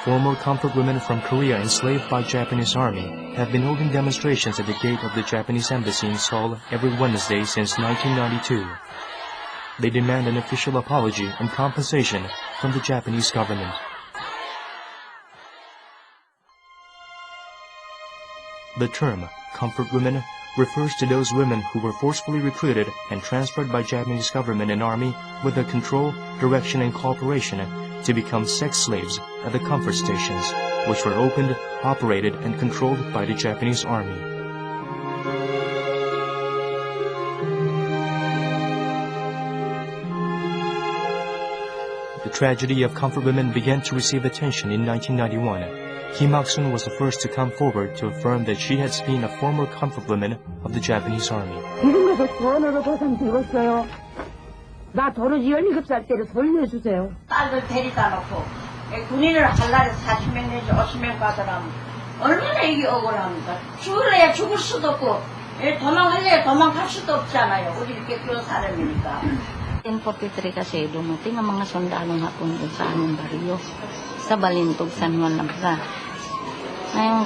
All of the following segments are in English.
Former comfort women from Korea enslaved by Japanese army have been holding demonstrations at the gate of the Japanese embassy in Seoul every Wednesday since 1992. They demand an official apology and compensation from the Japanese government. The term comfort women refers to those women who were forcefully recruited and transferred by Japanese government and army with the control, direction, and cooperation to become sex slaves at the comfort stations, which were opened, operated, and controlled by the Japanese army. The tragedy of comfort women began to receive attention in 1991. Kim Ak-sun was the first to come forward to affirm that she had been a former comfort woman of the Japanese army. 지금에서 전화로 보상 들었어요. 나 도로지 12살 때를 돌려주세요. 딸들 데리다 놓고 군인을 할 날에 40명 내지 50명 가더라면 얼마나 이게 억울합니까? 죽을래야 죽을 수도 없고 도망을래야 도망갈 수도 없잖아요. 우리 이렇게 그런 사람이니까. In 43 kasi dumating ang mga sundalong Hapon doon sa aming baryo sa Balintog, San Juan Labra. Ngayon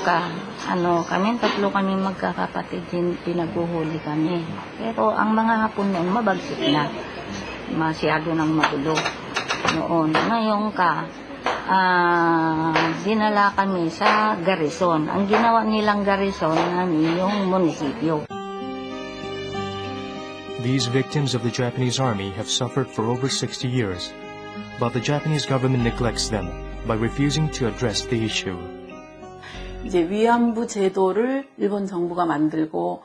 kami tatlo kami magkakapatid din, pinaguhuli kami. Pero ang mga Hapon noon mabagsik na. Masyado nang magulo noon. Ngayon dinala kami sa garrison. Ang ginawa nilang garrison namin yung munisipyo. These victims of the Japanese army have suffered for over 60 years, but the Japanese government neglects them by refusing to address the issue. 이제 위안부 제도를 일본 정부가 만들고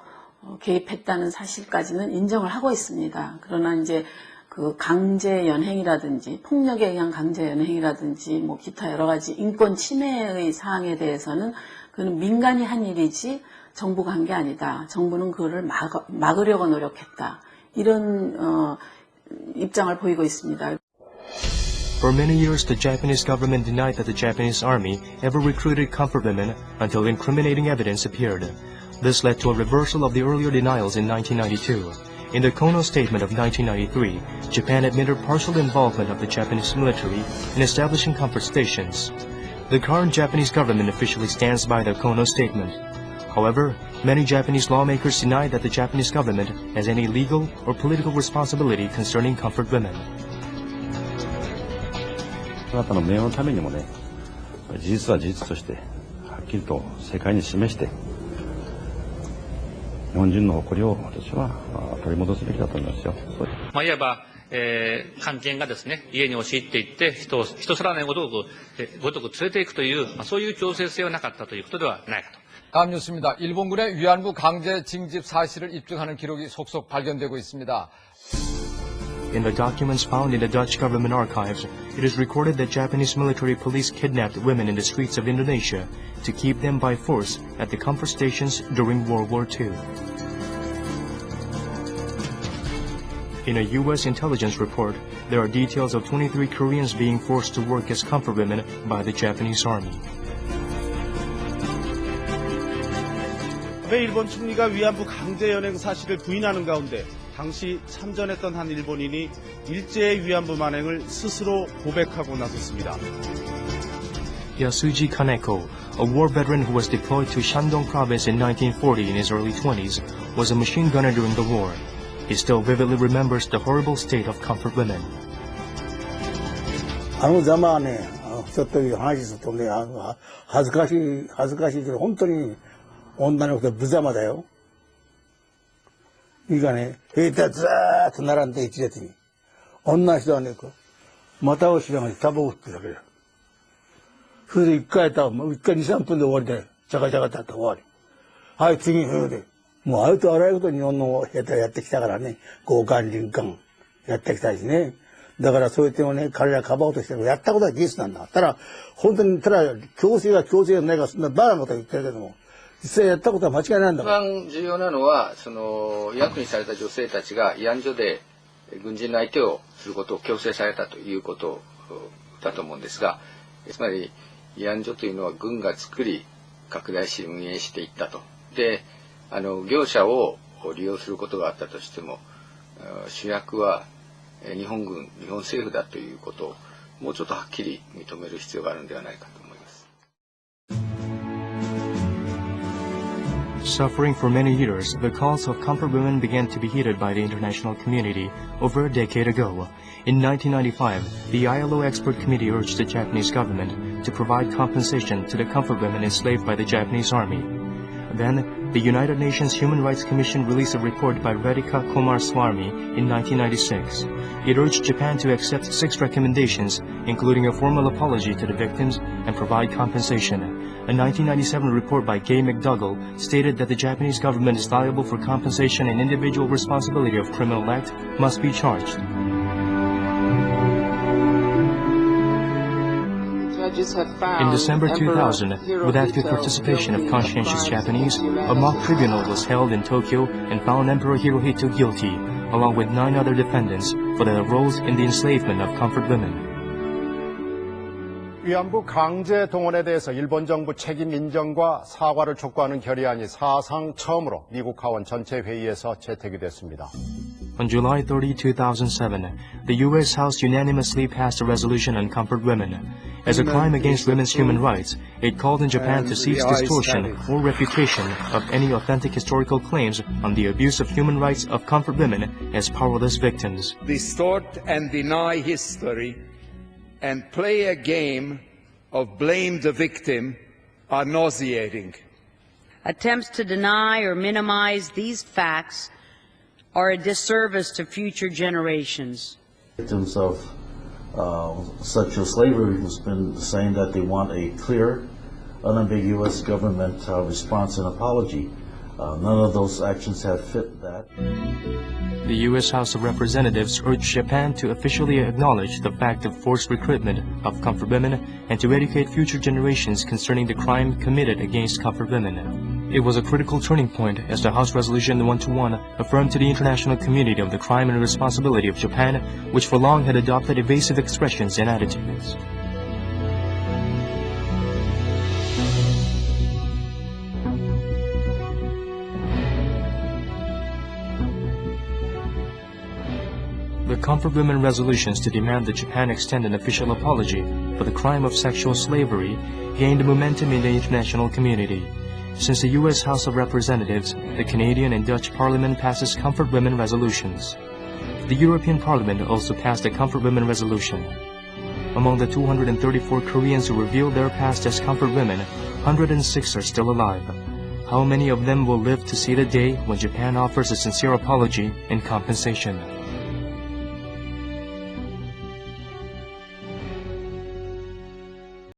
개입했다는 사실까지는 인정을 하고 있습니다. 그러나 이제 그 강제 연행이라든지 폭력에 의한 강제 연행이라든지 뭐 기타 여러 가지 인권 침해의 사항에 대해서는 그는 민간이 한 일이지 정부가 한 게 아니다. 정부는 그거를 막으려고 노력했다. 이런 입장을 보이고 있습니다. For many years, the Japanese government denied that the Japanese army ever recruited comfort women until incriminating evidence appeared. This led to a reversal of the earlier denials in 1992. In the Kono Statement of 1993, Japan admitted partial involvement of the Japanese military in establishing comfort stations. The current Japanese government officially stands by the Kono Statement. However, many Japanese lawmakers deny that the Japanese government has any legal or political responsibility concerning comfort women. あなたの名誉のためにもね、事実は事実としてはっきりと世界に示して、日本人の誇りを私は取り戻すべきだと思いますよ。いわば漢奸がですね、家に押し入っていって人さらないごとく連れていくという、そういう強制性はなかったということではないかと。 다음 뉴스입니다. 일본군의 위안부 강제 징집 사실을 입증하는 기록이 속속 발견되고 있습니다. In the documents found in the Dutch government archives, it is recorded that Japanese military police kidnapped women in the streets of Indonesia to keep them by force at the comfort stations during World War II. In a U.S. intelligence report, there are details of 23 Koreans being forced to work as comfort women by the Japanese army. 일본 총리가 위안부 강제 연행 사실을 부인하는 가운데 당시 참전했던 한 일본인이 일제의 위안부 만행을 스스로 고백하고 나섰습니다. Yasuji Kaneko, a war veteran who was deployed to Shandong province in 1940 in his early 20s, was a machine gunner during the war. He still vividly remembers the horrible state of comfort women. あのざまはね、ちょっという話するとね、恥ずかしいけど本当に女の子で無様だよ。いいかね、兵隊ずーっと並んで一列に。女の人はね、股をしながらタバコ吸ってるだけだよ。それで一回2、3分で終わりだよ。チャカチャカってやって終わり。はい、次、それで。もうありとあらゆること日本の兵隊やってきたからね、強姦、林間やってきたしね。だからそういう点をね、彼らかばおうとしてるやったことは事実なんだ。ただ、本当に、強制がないからそんなバカなことは言ってるけども、実際やったことは間違いないんだから。一番重要なのは、慰安婦にされた女性たちが慰安所で軍人の相手をすることを強制されたということだと思うんですが、つまり慰安所というのは軍が作り、拡大し運営していったと。で、業者を利用することがあったとしても、主役は日本軍、日本政府だということをもうちょっとはっきり認める必要があるのではないかと思います。Suffering for many years, the cause of comfort women began to be heeded by the international community over a decade ago. In 1995, the ILO Expert Committee urged the Japanese government to provide compensation to the comfort women enslaved by the Japanese army. Then, the United Nations Human Rights Commission released a report by Radhika Kumaraswamy in 1996. It urged Japan to accept 6 recommendations, including a formal apology to the victims and provide compensation. A 1997 report by Gay McDougall stated that the Japanese government is liable for compensation and individual responsibility of criminal act must be charged. In December 2000, with active participation of conscientious Japanese, a mock tribunal was held in Tokyo and found Emperor Hirohito guilty, along with 9 other defendants, for their roles in the enslavement of comfort women. 위안부 강제 동원에 대해서 일본 정부 책임 인정과 사과를 촉구하는 결의안이 사상 처음으로 미국 하원 전체 회의에서 채택이 됐습니다. On July 30, 2007, the U.S. House unanimously passed a resolution on comfort women. As a crime against women's human rights, it called on Japan to cease distortion or refutation of any authentic historical claims on the abuse of human rights of comfort women as powerless victims. Distort and deny history and play a game of blame the victim are nauseating. Attempts to deny or minimize these facts are a disservice to future generations. Victims of sexual slavery has been saying that they want a clear, unambiguous government response and apology. None of those actions have fit that. The U.S. House of Representatives urged Japan to officially acknowledge the fact of forced recruitment of comfort women and to educate future generations concerning the crime committed against comfort women. It was a critical turning point as the House Resolution 121 affirmed to the international community of the crime and responsibility of Japan, which for long had adopted evasive expressions and attitudes. The Comfort Women resolutions to demand that Japan extend an official apology for the crime of sexual slavery gained momentum in the international community. Since the U.S. House of Representatives, the Canadian and Dutch Parliament passes Comfort Women resolutions. The European Parliament also passed a Comfort Women resolution. Among the 234 Koreans who revealed their past as comfort women, 106 are still alive. How many of them will live to see the day when Japan offers a sincere apology and compensation?